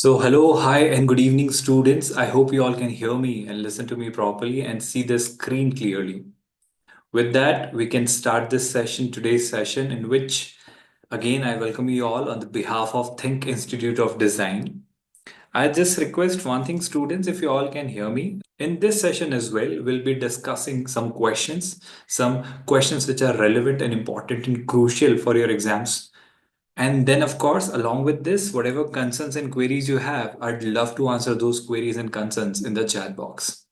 Hello, hi, and good evening, students. I hope you all can hear me and listen to me properly and see the screen clearly. With that, we can start this session, today's session, in which, again, I welcome you all on the behalf of THiNC Institute of Design. I just request one thing, students, if you all can hear me. In this session as well, we'll be discussing some questions which are relevant and important and crucial for your exams. And then, of course, along with this, whatever concerns and queries you have, I'd love to answer those queries and concerns in the chat box.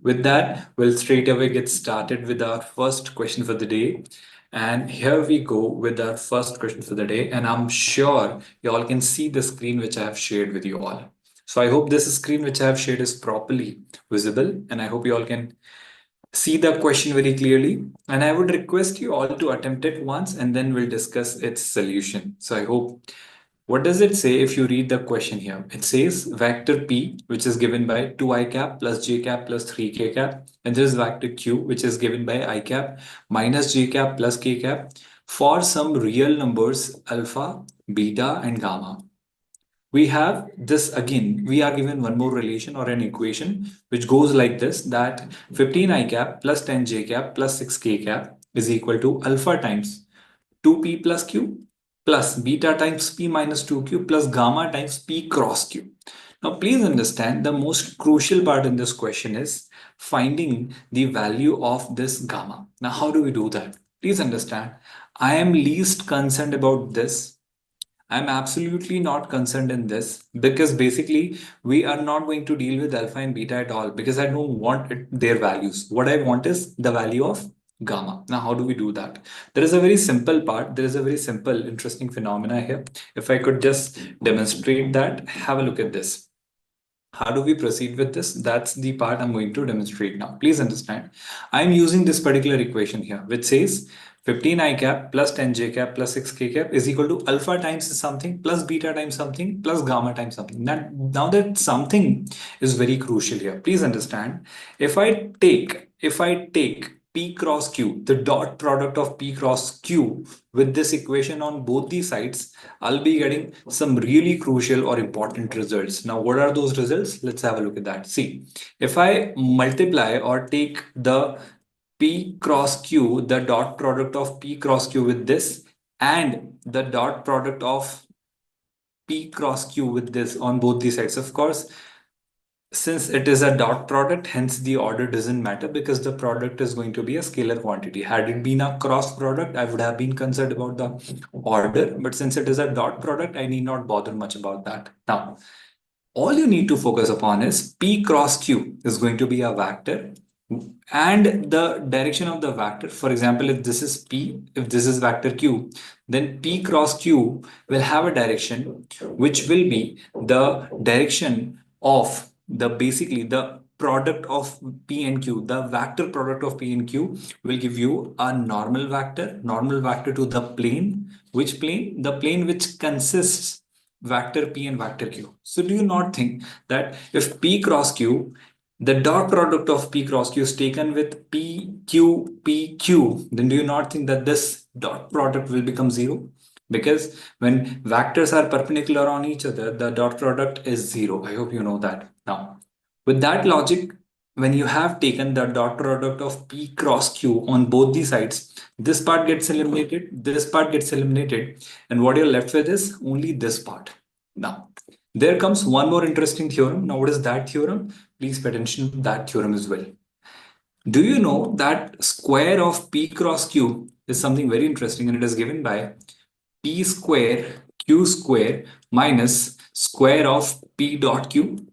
With that, we'll straight away get started with our first question for the day. And here we go with our first question for the day. And I'm sure you all can see the screen which I have shared with you all. So I hope this screen which I have shared is properly visible. And I hope you all can see the question very clearly, and I would request you all to attempt it once and then we'll discuss its solution. So I hope, what does it say if you read the question here? It says vector P, which is given by 2i cap plus j cap plus 3k cap, and there is vector Q, which is given by I cap minus j cap plus k cap for some real numbers alpha, beta, and gamma. We have this again, we are given one more relation or an equation which goes like this, that 15i cap plus 10j cap plus 6k cap is equal to alpha times 2p plus q plus beta times p minus 2q plus gamma times p cross q. Now please understand, the most crucial part in this question is finding the value of this gamma. Now how do we do that? Please understand, I am least concerned about this. I'm absolutely not concerned in this, because basically we are not going to deal with alpha and beta at all, because I don't want their values. What I want is the value of gamma. Now, how do we do that? There is a very simple part. There is a very simple, interesting phenomena here. If I could just demonstrate that, have a look at this. How do we proceed with this? That's the part I'm going to demonstrate now. Please understand, I'm using this particular equation here, which says 15i cap plus 10j cap plus 6k cap is equal to alpha times something plus beta times something plus gamma times something. Now that something is very crucial here. Please understand, if I take P cross Q, the dot product of P cross Q with this equation on both the sides, I'll be getting some really crucial or important results. Now, what are those results? Let's have a look at that. See, if I multiply or take the P cross Q, the dot product of P cross Q with this, and the dot product of P cross Q with this on both the sides, of course, since it is a dot product, hence the order doesn't matter, because the product is going to be a scalar quantity. Had it been a cross product, I would have been concerned about the order, but since it is a dot product, I need not bother much about that. Now, all you need to focus upon is P cross Q is going to be a vector, and the direction of the vector. For example, if this is P, if this is vector Q, then P cross Q will have a direction which will be the direction of basically the product of P and Q. The vector product of P and Q will give you a normal vector to the plane. Which plane? The plane which consists vector P and vector Q. So do you not think that if P cross Q, the dot product of P cross Q is taken with PQ, then do you not think that this dot product will become 0? Because when vectors are perpendicular on each other, the dot product is 0. I hope you know that. Now, with that logic, when you have taken the dot product of P cross Q on both the sides, this part gets eliminated, this part gets eliminated, and what you're left with is only this part. Now, there comes one more interesting theorem. Now, what is that theorem? Please pay attention to that theorem as well. Do you know that square of P cross Q is something very interesting, and it is given by P square Q square minus square of P dot Q?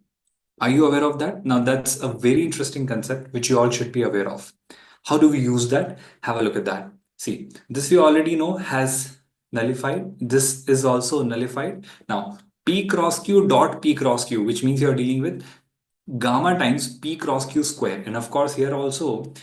Are you aware of that? Now, that's a very interesting concept which you all should be aware of. How do we use that? Have a look at that. See, this we already know has nullified. This is also nullified. Now, P cross Q dot P cross Q, which means you're dealing with gamma times P cross Q square. And of course, here also,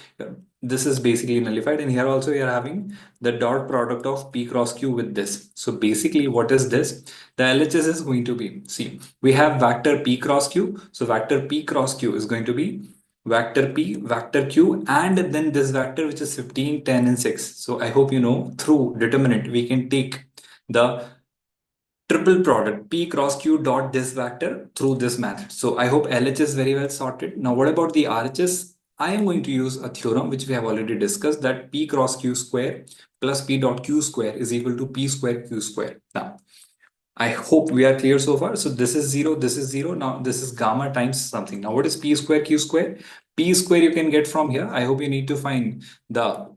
this is basically nullified. And here also, you're having the dot product of P cross Q with this. So basically, what is this? The LHS is going to be, see, we have vector P cross Q. So vector P cross Q is going to be vector P, vector Q, and then this vector, which is 15, 10, and 6. So I hope you know, through determinant, we can take the triple product P cross Q dot this vector through this method. So I hope LH is very well sorted. Now, what about the RHS? I am going to use a theorem which we have already discussed, that P cross Q square plus P dot Q square is equal to P square Q square. Now, I hope we are clear so far. So this is 0, this is 0. Now this is gamma times something. Now what is P square Q square? P square you can get from here. I hope you need to find the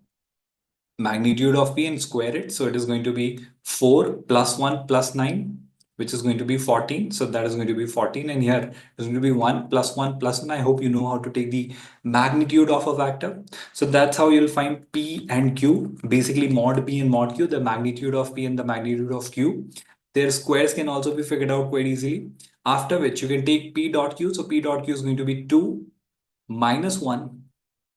magnitude of P and square it. So it is going to be 4 plus 1 plus 9, which is going to be 14. So that is going to be 14. And here is going to be 1 plus 1 plus 1. I hope you know how to take the magnitude of a vector. So that's how you'll find P and Q, basically mod P and mod Q, the magnitude of P and the magnitude of Q. Their squares can also be figured out quite easily. After which you can take P dot Q. So P dot Q is going to be 2 minus 1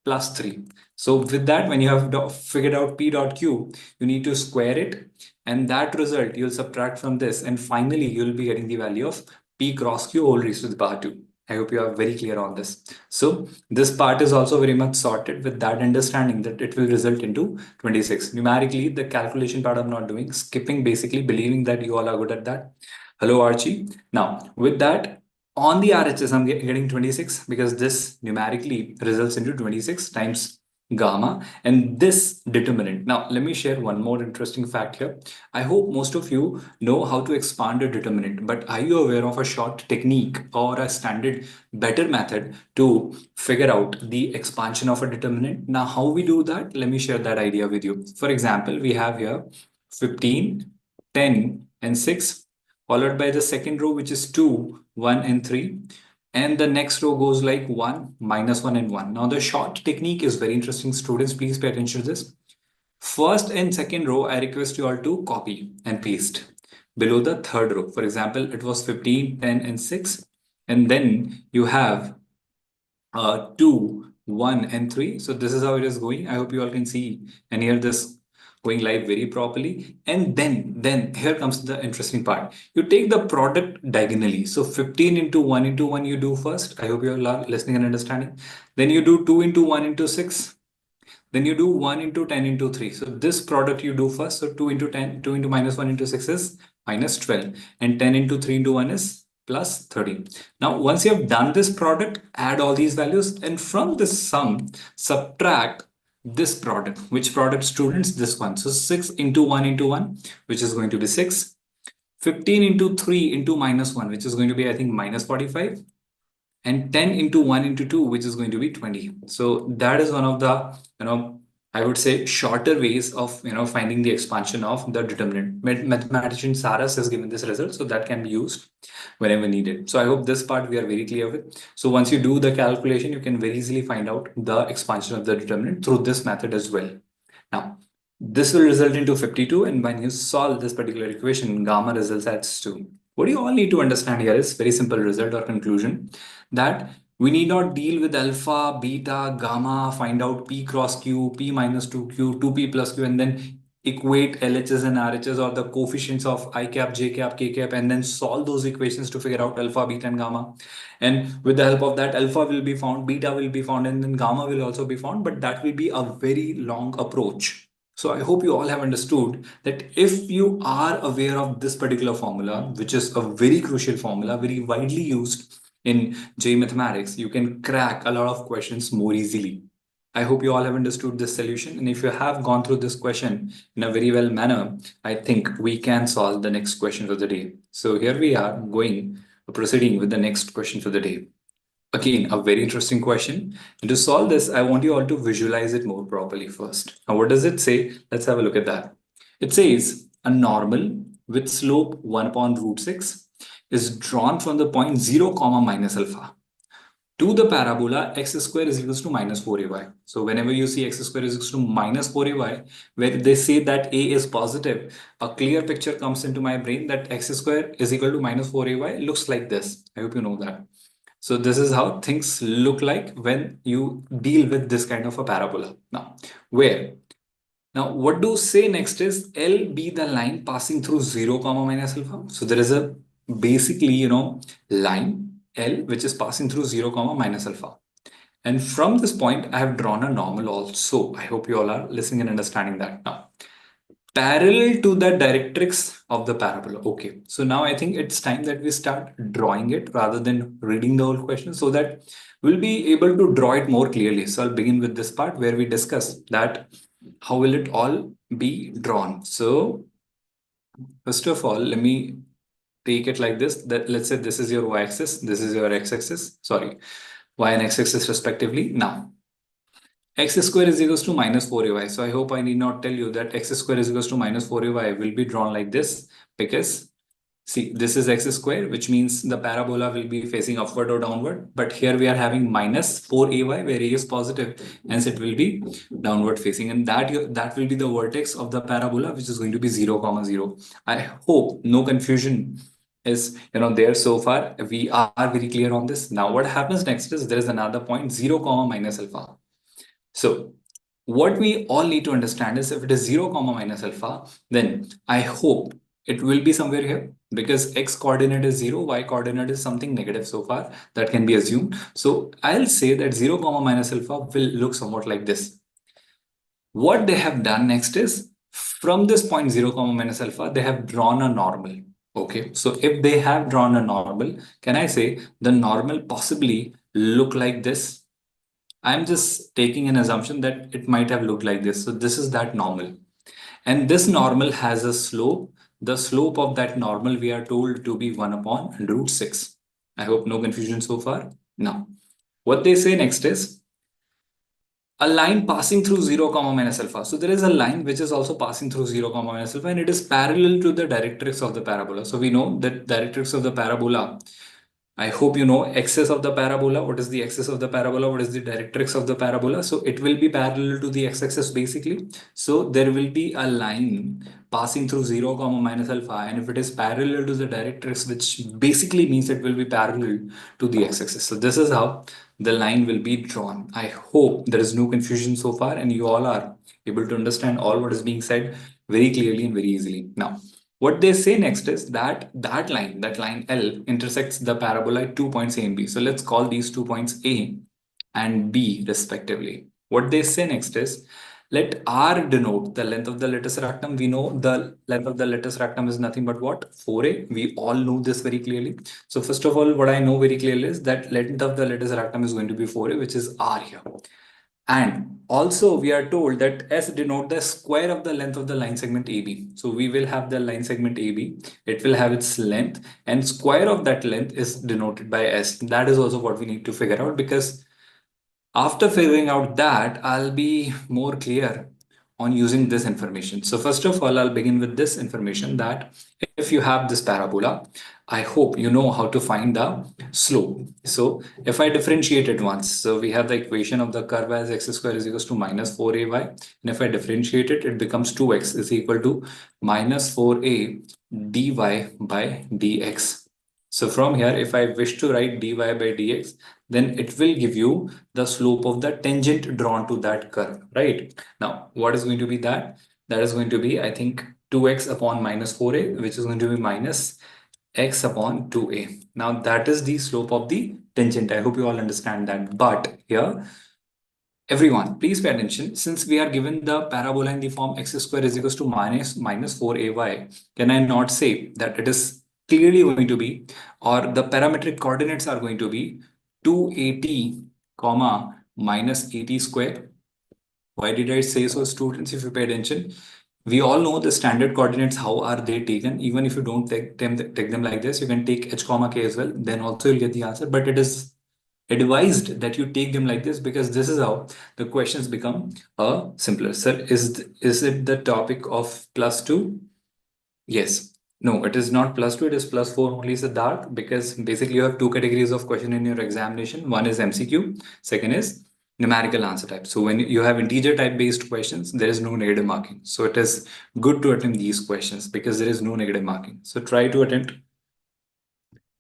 plus 3. So with that, when you have figured out P dot Q, you need to square it. And that result you'll subtract from this. And finally, you'll be getting the value of P cross Q whole raised to the power 2. I hope you are very clear on this. So this part is also very much sorted with that understanding that it will result into 26. Numerically, the calculation part I'm not doing, skipping basically, believing that you all are good at that. Hello, Archie. Now, with that, on the RHS, I'm getting 26 because this numerically results into 26 times gamma and this determinant. Now, let me share one more interesting fact here. I hope most of you know how to expand a determinant, but are you aware of a short technique or a standard better method to figure out the expansion of a determinant? Now, how we do that? Let me share that idea with you. For example, we have here 15, 10, and 6, followed by the second row, which is 2, 1, and 3. And the next row goes like 1, minus 1, and 1. Now, the short technique is very interesting. Students, please pay attention to this. First and second row, I request you all to copy and paste below the third row. For example, it was 15, 10, and 6. And then you have 2, 1, and 3. So this is how it is going. I hope you all can see and hear this going live very properly. And then here comes the interesting part. You take the product diagonally. So 15 into 1 you do first. I hope you all are listening and understanding. Then you do 2 into 1 into 6. Then you do 1 into 10 into 3. So this product you do first. So 2 into 10, 2 into minus 1 into 6 is minus 12. And 10 into 3 into 1 is plus 30. Now, once you have done this product, add all these values. And from this sum, subtract this product. Which product, students? This one. So 6 into 1, which is going to be 6. 15 into 3 into minus 1, which is going to be, I think, minus 45. And 10 into 1 into 2, which is going to be 20. So that is one of the, I would say shorter ways of, finding the expansion of the determinant. Mathematician Saras has given this result, so that can be used whenever needed. So I hope this part we are very clear with. So once you do the calculation, you can very easily find out the expansion of the determinant through this method as well. Now, this will result into 52, and when you solve this particular equation, gamma results as 2. What you all need to understand here is very simple result or conclusion, that we need not deal with alpha, beta, gamma, find out P cross Q, P minus 2Q, 2P plus Q, and then equate LHS and RHS or the coefficients of I cap, J cap, K cap, and then solve those equations to figure out alpha, beta, and gamma. And with the help of that, alpha will be found, beta will be found, and then gamma will also be found, but that will be a very long approach. So I hope you all have understood that if you are aware of this particular formula, which is a very crucial formula, very widely used in JEE mathematics, you can crack a lot of questions more easily. I hope you all have understood this solution. And if you have gone through this question in a very well manner, I think we can solve the next question for the day. So here we are proceeding with the next question for the day. Again, a very interesting question. And to solve this, I want you all to visualize it more properly first. Now, what does it say? Let's have a look at that. It says a normal with slope 1 upon root 6 is drawn from the point 0, minus alpha to the parabola x square is equals to minus 4ay. So whenever you see x square is equals to minus 4ay, where they say that a is positive, a clear picture comes into my brain that x square is equal to minus 4ay looks like this. I hope you know that. So this is how things look like when you deal with this kind of a parabola. Now, what do say next is L be the line passing through 0, minus alpha. So there is a basically, line L which is passing through 0, minus alpha. And from this point, I have drawn a normal also. I hope you all are listening and understanding that now. parallel to the directrix of the parabola. Okay, so now I think it's time that we start drawing it rather than reading the whole question, so that we'll be able to draw it more clearly. So I'll begin with this part where we discuss that how will it all be drawn. So first of all, let me take it like this, that let's say this is your y-axis, this is your x-axis, sorry, y and x-axis respectively. Now x square is equals to minus 4ay. So I hope I need not tell you that x square is equals to minus 4ay will be drawn like this, because see, this is x square, which means the parabola will be facing upward or downward. But here we are having minus 4ay, where a is positive, hence it will be downward facing. And that will be the vertex of the parabola, which is going to be 0, 0. I hope no confusion is there so far. We are very clear on this. Now what happens next is there is another point, 0, minus alpha. So what we all need to understand is if it is 0, minus alpha, then I hope it will be somewhere here, because x coordinate is 0, y coordinate is something negative so far, that can be assumed. So I'll say that 0, minus alpha will look somewhat like this. What they have done next is, from this point 0, minus alpha, they have drawn a normal. Okay, so if they have drawn a normal, can I say the normal possibly look like this? I'm just taking an assumption that it might have looked like this. So this is that normal. And this normal has a slope. The slope of that normal we are told to be 1 upon root 6. I hope no confusion so far. Now, what they say next is a line passing through 0, minus alpha. So there is a line which is also passing through 0, minus alpha, and it is parallel to the directrix of the parabola. So we know that directrix of the parabola, I hope you know axis of the parabola. What is the axis of the parabola? What is the directrix of the parabola? So it will be parallel to the x-axis basically. So there will be a line passing through 0, minus alpha. And if it is parallel to the directrix, which basically means it will be parallel to the x-axis. So this is how the line will be drawn. I hope there is no confusion so far and you all are able to understand all what is being said very clearly and very easily. Now, what they say next is that line L intersects the parabola at 2 points A and B. So let's call these 2 points A and B respectively. What they say next is, let R denote the length of the latus rectum. We know the length of the latus rectum is nothing but what? 4A. We all know this very clearly. So first of all, what I know very clearly is that length of the latus rectum is going to be 4A, which is R here. And also we are told that S denote the square of the length of the line segment AB. So we will have the line segment AB. It will have its length, and square of that length is denoted by S. That is also what we need to figure out, because after figuring out that, I'll be more clear on using this information. So first of all, I'll begin with this information that if you have this parabola, I hope you know how to find the slope. So if I differentiate it once, so we have the equation of the curve as x square is equals to minus 4ay. And if I differentiate it, it becomes 2x is equal to minus 4a dy by dx. So from here, if I wish to write dy by dx, then it will give you the slope of the tangent drawn to that curve, right? Now, what is going to be that? That is going to be, I think, 2x upon minus 4a, which is going to be minus x upon 2a. Now, that is the slope of the tangent. I hope you all understand that. But here, everyone, please pay attention. Since we are given the parabola in the form x square is equals to minus 4ay, can I not say that it is clearly going to be, or the parametric coordinates are going to be 280, comma, minus 80 square? Why did I say so, students? If you pay attention, we all know the standard coordinates, how are they taken. Even if you don't take them like this, you can take h comma k as well. Then also you'll get the answer. But it is advised that you take them like this, because this is how the questions become simpler. Sir, is it the topic of +2? Yes. No, it is not +2, it is +4 only, Siddharth, because basically you have two categories of question in your examination. One is MCQ, second is numerical answer type. So when you have integer type based questions, there is no negative marking. So it is good to attempt these questions because there is no negative marking. So try to attempt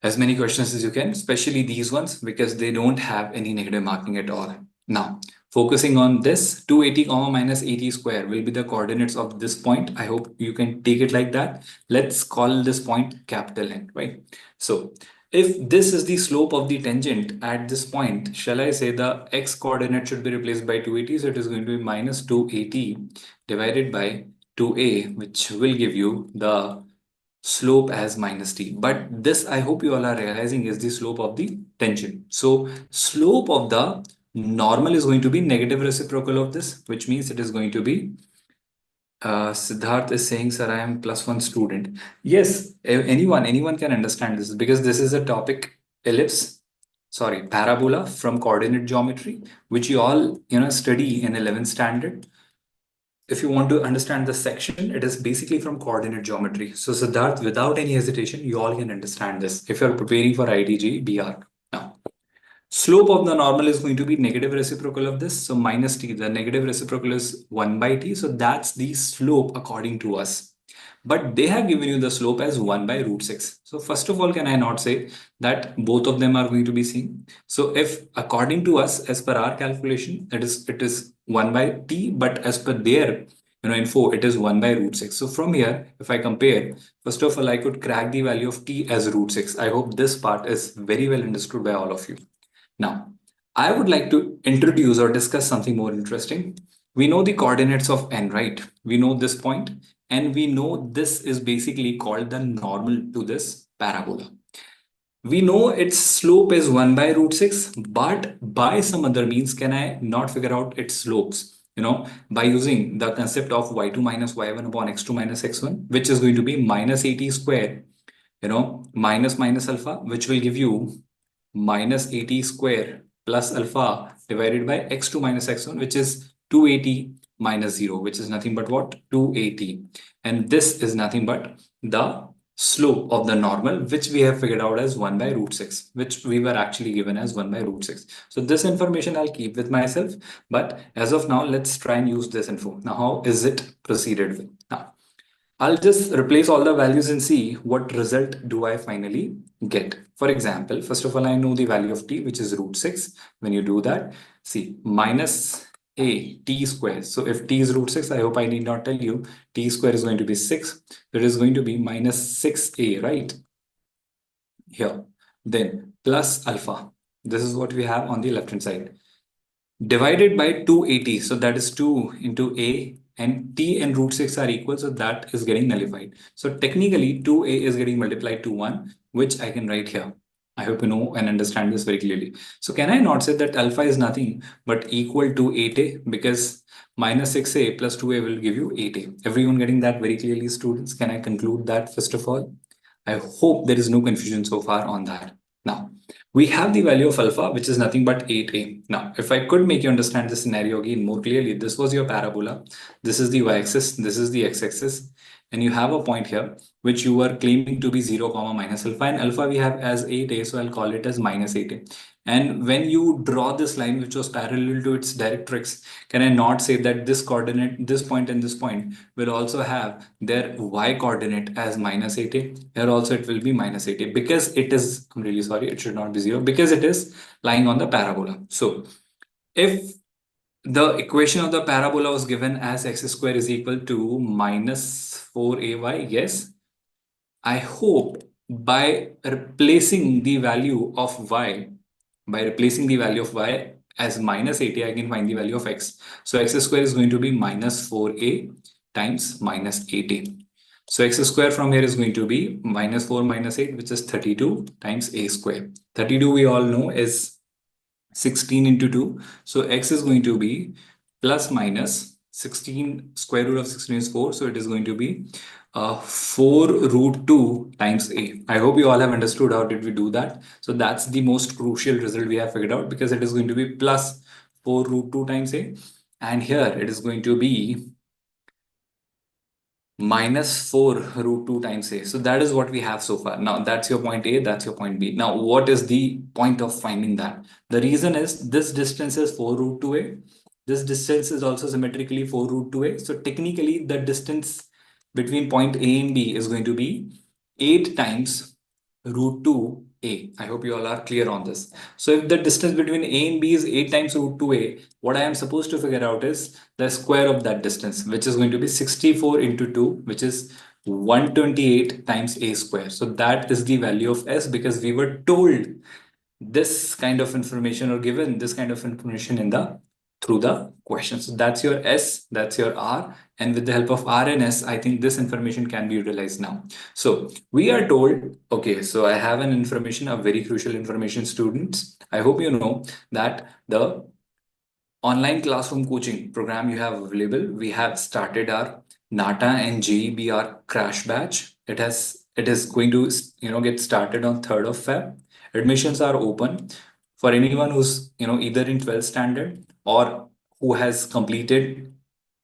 as many questions as you can, especially these ones, because they don't have any negative marking at all. Now, focusing on this, 280, minus 80 square will be the coordinates of this point. I hope you can take it like that. Let's call this point capital N, right? So if this is the slope of the tangent at this point, shall I say the x coordinate should be replaced by 280? So it is going to be minus 280 divided by to A, which will give you the slope as minus t. But this, I hope you all are realizing, is the slope of the tangent. So slope of the normal is going to be negative reciprocal of this, which means it is going to be Siddharth is saying, sir, I am +1 student. Yes, anyone can understand this because this is a topic parabola from coordinate geometry, which you all study in 11th standard. If you want to understand the section, it is basically from coordinate geometry. So Siddharth, without any hesitation, you all can understand this if you're preparing for JEE B.Arch. Now, slope of the normal is going to be negative reciprocal of this. So minus t, the negative reciprocal is 1 by t. So that's the slope according to us. But they have given you the slope as 1 by root 6. So first of all, can I not say that both of them are going to be same? So if according to us, as per our calculation, it is 1 by t, but as per their info, it is 1 by root 6. So from here, if I compare, first of all, I could crack the value of t as root 6. I hope this part is very well understood by all of you. Now, I would like to introduce or discuss something more interesting. We know the coordinates of n, right? We know this point, and we know this is basically called the normal to this parabola. We know its slope is 1 by root 6, but by some other means, can I not figure out its slopes? By using the concept of y2 minus y1 upon x2 minus x1, which is going to be minus 80 square, minus minus alpha, which will give you minus 80 square plus alpha divided by x2 minus x1, which is 280 minus 0, which is nothing but what? 280. And this is nothing but the slope of the normal, which we have figured out as 1 by root 6, which we were actually given as 1 by root 6. So this information I'll keep with myself. But as of now, let's try and use this info. Now, how is it proceeded with? Now, I'll just replace all the values and see what result do I finally get. For example, first of all, I know the value of t, which is root 6. When you do that, see, minus a t square. So if t is root 6, I hope I need not tell you, t square is going to be 6. It is going to be minus 6a, right? Here. Then plus alpha. This is what we have on the left-hand side. Divided by 280. So that is 2 into a, and t and root 6 are equal, so that is getting nullified. So technically 2a is getting multiplied to 1, which I can write here. I hope you know and understand this very clearly. So can I not say that alpha is nothing but equal to 8a, because minus 6a plus 2a will give you 8a. Everyone getting that very clearly, students? Can I conclude that first of all? I hope there is no confusion so far on that. Now, we have the value of alpha, which is nothing but 8a. Now, if I could make you understand the scenario again more clearly, this was your parabola. This is the y-axis, this is the x-axis, and you have a point here, which you were claiming to be 0, minus alpha, and alpha we have as 8a, so I'll call it as minus 8a. And when you draw this line, which was parallel to its directrix, can I not say that this coordinate, this point and this point will also have their y coordinate as minus 8a? Here also it will be minus 8a, because it is, I'm really sorry, it should not be 0, because it is lying on the parabola. So if the equation of the parabola was given as x square is equal to minus 4ay, yes, I hope by replacing the value of y, as minus 8a, I can find the value of x. So x square is going to be minus 4a times minus 8a. So x square from here is going to be minus 4 minus 8, which is 32 times a square. 32 we all know is 16 into 2. So x is going to be plus minus 16, square root of 16 is 4. So it is going to be 4 root 2 times a. I hope you all have understood how did we do that. So that's the most crucial result we have figured out, because it is going to be plus 4 root 2 times a. And here it is going to be minus 4 root 2 times a. So that is what we have so far. Now that's your point A, that's your point B. Now what is the point of finding that? The reason is this distance is 4 root 2a. This distance is also symmetrically 4 root 2a. So technically the distance between point A and B is going to be 8 times root 2a. I hope you all are clear on this. So if the distance between A and B is 8 times root 2a, what I am supposed to figure out is the square of that distance, which is going to be 64 into 2, which is 128 times a square. So that is the value of s, because we were told this kind of information or given this kind of information in the through the questions. So that's your S, that's your R, and with the help of R and S, I think this information can be utilized now. So we are told, okay, so I have an information, a very crucial information, students. I hope you know that the online classroom coaching program you have available, we have started our NATA and JEE B.Arch crash batch. It is going to get started on 3rd of Feb. Admissions are open for anyone who's either in 12th standard or who has completed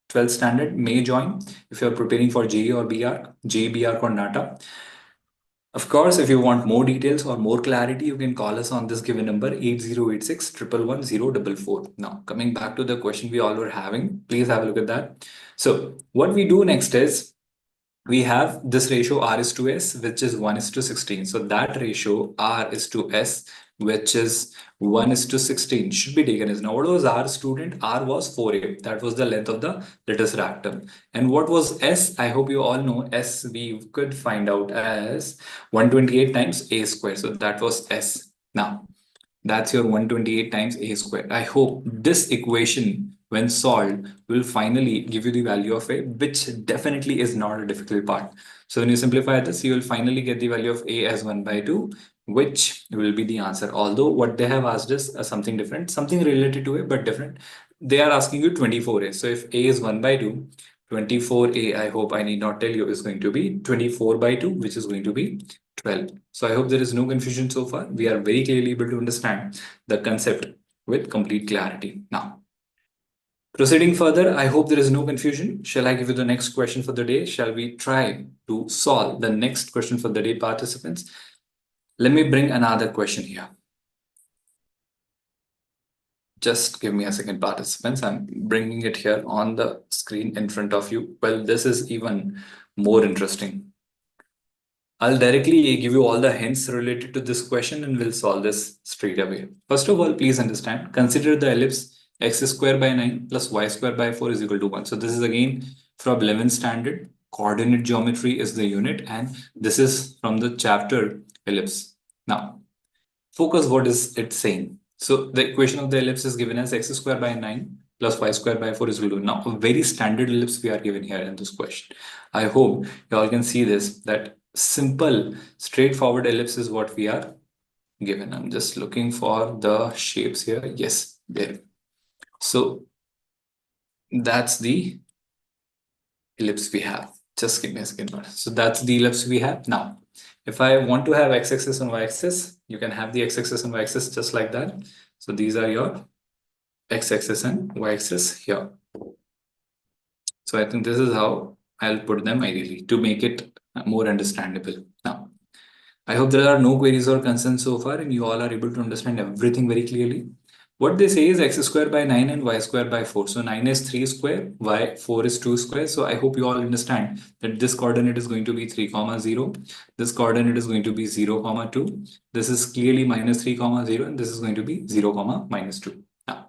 12th standard may join if you're preparing for JEE or B.Arch, JEE B.Arch or NATA. Of course, if you want more details or more clarity, you can call us on this given number 8086 111 Now, coming back to the question we all were having, please have a look at that. So what we do next is we have this ratio R is to S, which is 1 is to 16. So that ratio R is to S, which is 1 is to 16 should be taken as. Now, what was R, student? R was 4A. That was the length of the lattice rectum. And what was S? I hope you all know S we could find out as 128 times A square. So that was S. Now, that's your 128 times A square. I hope this equation, when solved, will finally give you the value of A, which definitely is not a difficult part. So when you simplify this, you will finally get the value of A as 1 by 2, which will be the answer. Although what they have asked is something different, something related to A, but different. They are asking you 24A. So if A is 1 by 2, 24A, I hope I need not tell you, is going to be 24 by 2, which is going to be 12. So I hope there is no confusion so far. We are very clearly able to understand the concept with complete clarity. Now, proceeding further, I hope there is no confusion. Shall I give you the next question for the day? Shall we try to solve the next question for the day, participants? Let me bring another question here. Just give me a second, participants. I'm bringing it here on the screen in front of you. Well, this is even more interesting. I'll directly give you all the hints related to this question and we'll solve this straight away. First of all, please understand, consider the ellipse x square by 9 plus y square by 4 is equal to 1. So this is again from 11th standard. Coordinate geometry is the unit, and this is from the chapter ellipse. Now, focus what is it saying. So the equation of the ellipse is given as x square by 9 plus y square by 4 is equal to. Now, a very standard ellipse we are given here in this question. I hope you all can see this, that simple straightforward ellipse is what we are given. I'm just looking for the shapes here. Yes, there. So that's the ellipse we have. Just give me a second. So that's the ellipse we have. Now, if I want to have x-axis and y-axis, you can have the x-axis and y-axis just like that. So these are your x-axis and y-axis here. So I think this is how I'll put them ideally to make it more understandable. Now, I hope there are no queries or concerns so far and you all are able to understand everything very clearly. What they say is x square by 9 and y square by 4. So 9 is 3 square, 4 is 2 square. So I hope you all understand that this coordinate is going to be 3, 0. This coordinate is going to be 0, 2. This is clearly minus 3, 0, and this is going to be 0, minus 2. Now,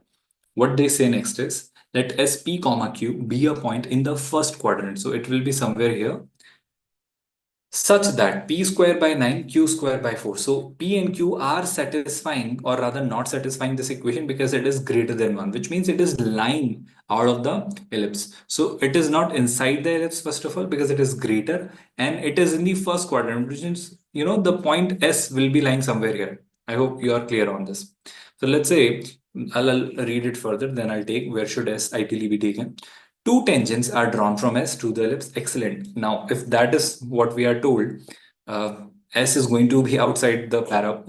what they say next is, let SP, Q be a point in the first quadrant. So it will be somewhere here, such that p square by 9, q square by 4. So p and q are satisfying, or rather not satisfying this equation, because it is greater than 1, which means it is lying out of the ellipse. So it is not inside the ellipse, first of all, because it is greater, and it is in the first quadrant, which means, the point S will be lying somewhere here. I hope you are clear on this. So let's say, I'll read it further, then I'll take where should S ideally be taken. Two tangents are drawn from S to the ellipse. Excellent. Now, if that is what we are told, S is going to be outside the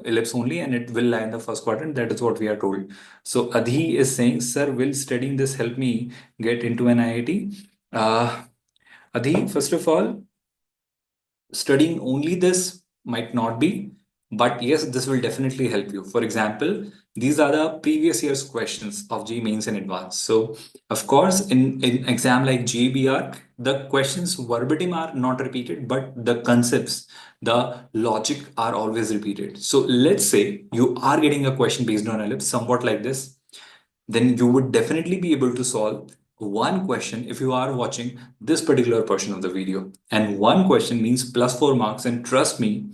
ellipse only, and it will lie in the first quadrant. That is what we are told. So Adhi is saying, sir, will studying this help me get into an IIT? Adhi, first of all, studying only this might not be, but yes, this will definitely help you. For example, these are the previous year's questions of JEE Mains and Advanced. So, of course, in exam like JEE B.Arch, the questions verbatim are not repeated, but the concepts, the logic are always repeated. So, let's say you are getting a question based on ellipse, somewhat like this, then you would definitely be able to solve one question if you are watching this particular portion of the video. And one question means plus 4 marks. And trust me,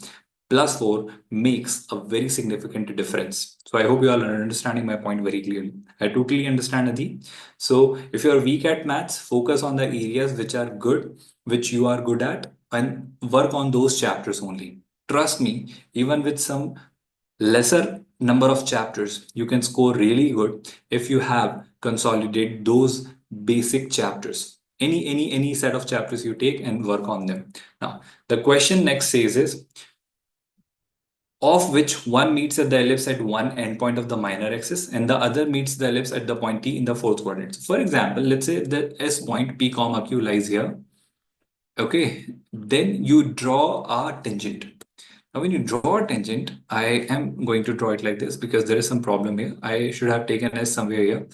plus 4 makes a very significant difference. So I hope you all are understanding my point very clearly. I totally understand, Adi. So if you're weak at maths, focus on the areas which are good, which you are good at, and work on those chapters only. Trust me, even with some lesser number of chapters, you can score really good if you have consolidated those basic chapters. Any set of chapters you take and work on them. Now, the question next says is, of which one meets at the ellipse at one endpoint of the minor axis and the other meets the ellipse at the point T in the fourth quadrant. So for example, let's say the S point P comma Q lies here. Okay, then you draw a tangent. Now, when you draw a tangent, I am going to draw it like this because there is some problem here. I should have taken S somewhere here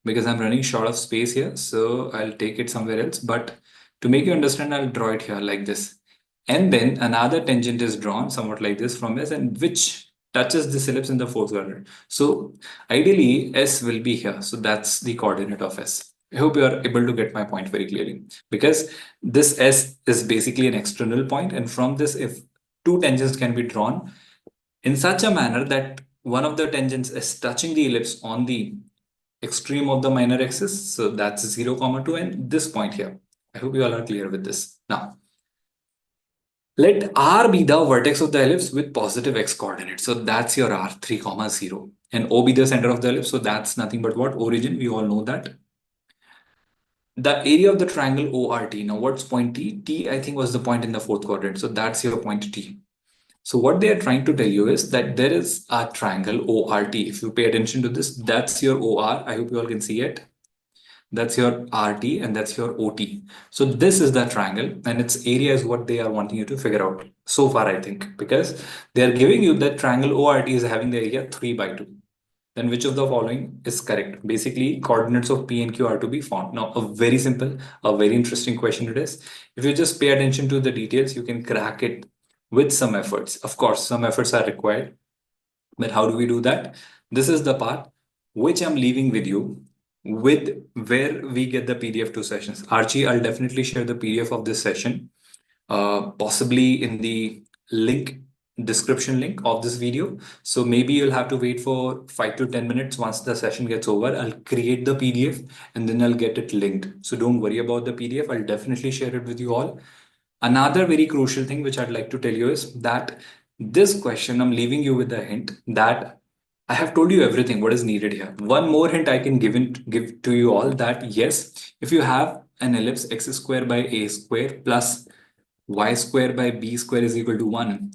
because I'm running short of space here. So I'll take it somewhere else. But to make you understand, I'll draw it here like this. And then another tangent is drawn somewhat like this from S, and which touches this ellipse in the fourth quadrant. So ideally, S will be here. So that's the coordinate of S. I hope you are able to get my point very clearly, because this S is basically an external point, and from this, if two tangents can be drawn in such a manner that one of the tangents is touching the ellipse on the extreme of the minor axis, so that's 0, 2, and this point here. I hope you all are clear with this. Now, let R be the vertex of the ellipse with positive x coordinate. So that's your R, 3, 0. And O be the center of the ellipse. So that's nothing but what? Origin. We all know that. The area of the triangle ORT. Now, what's point T? T, I think, was the point in the fourth quadrant. So that's your point T. So what they are trying to tell you is that there is a triangle ORT. If you pay attention to this, that's your OR. I hope you all can see it. That's your RT and that's your OT. So this is the triangle, and its area is what they are wanting you to figure out so far, I think, because they are giving you that triangle ORT is having the area 3 by 2. Then which of the following is correct? Basically, coordinates of P and Q are to be found. Now, a very simple, a very interesting question it is. If you just pay attention to the details, you can crack it with some efforts. Of course, some efforts are required. But how do we do that? This is the part which I'm leaving with you, with where we get the PDF to sessions. Archie, I'll definitely share the PDF of this session, possibly in the link description link of this video. So maybe you'll have to wait for 5 to 10 minutes. Once the session gets over, I'll create the PDF and then I'll get it linked. So don't worry about the PDF. I'll definitely share it with you all. Another very crucial thing which I'd like to tell you is that this question, I'm leaving you with a hint that I have told you everything what is needed here. One more hint I can give to you all, that yes, if you have an ellipse x square by a square plus y square by b square is equal to 1,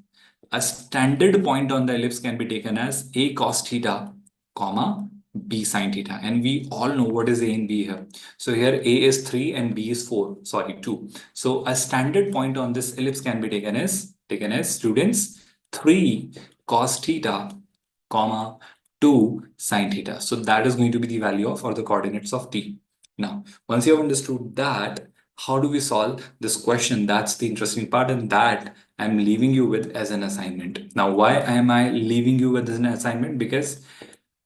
a standard point on the ellipse can be taken as a cos theta, comma, b sine theta. And we all know what is a and b here. So here a is 3 and b is 4, sorry, 2. So a standard point on this ellipse can be taken as students 3 cos theta, comma, 2 sine theta. So that is going to be the value of, or the coordinates of t. Now, once you have understood that, how do we solve this question? That's the interesting part, and that I'm leaving you with as an assignment. Now, why am I leaving you with as an assignment? Because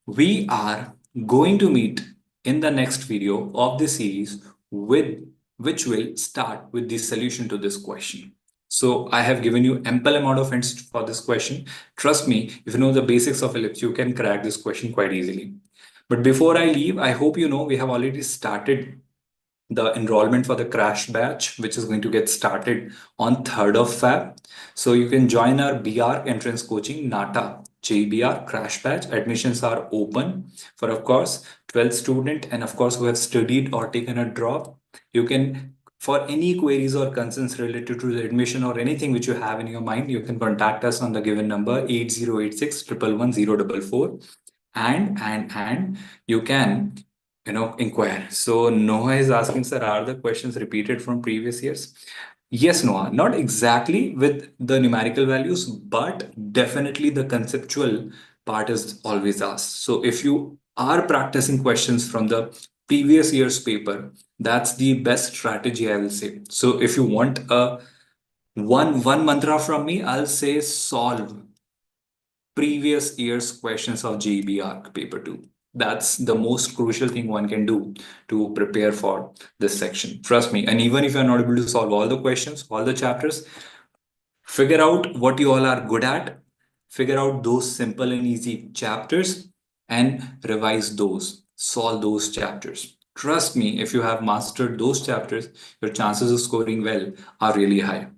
we are going to meet in the next video of the series, with which will start with the solution to this question. So I have given you ample amount of hints for this question. Trust me, if you know the basics of ellipse, you can crack this question quite easily. But before I leave, I hope you know we have already started the enrollment for the crash batch, which is going to get started on 3rd of Feb. So you can join our B.Arch entrance coaching, NATA JEE B.Arch crash batch. Admissions are open for, of course, 12th student, and of course, who have studied or taken a drop. You can, for any queries or concerns related to the admission or anything which you have in your mind, you can contact us on the given number 8086 111 044. And you can inquire. So Noah is asking, sir, are the questions repeated from previous years? Yes, Noah, not exactly with the numerical values, but definitely the conceptual part is always asked. So if you are practicing questions from the previous year's paper, that's the best strategy, I will say. So if you want a one mantra from me, I'll say solve previous year's questions of JEE B.Arch paper 2. That's the most crucial thing one can do to prepare for this section. Trust me. And even if you're not able to solve all the questions, all the chapters, Figure out what you all are good at, figure out those simple and easy chapters, and revise those, solve those chapters. Trust me, if you have mastered those chapters, your chances of scoring well are really high.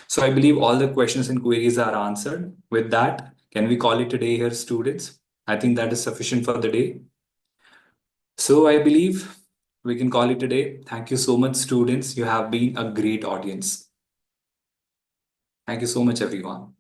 So I believe all the questions and queries are answered. With that, can we call it a day here, students? I think that is sufficient for the day. So I believe we can call it a day. Thank you so much, students. You have been a great audience. Thank you so much, everyone.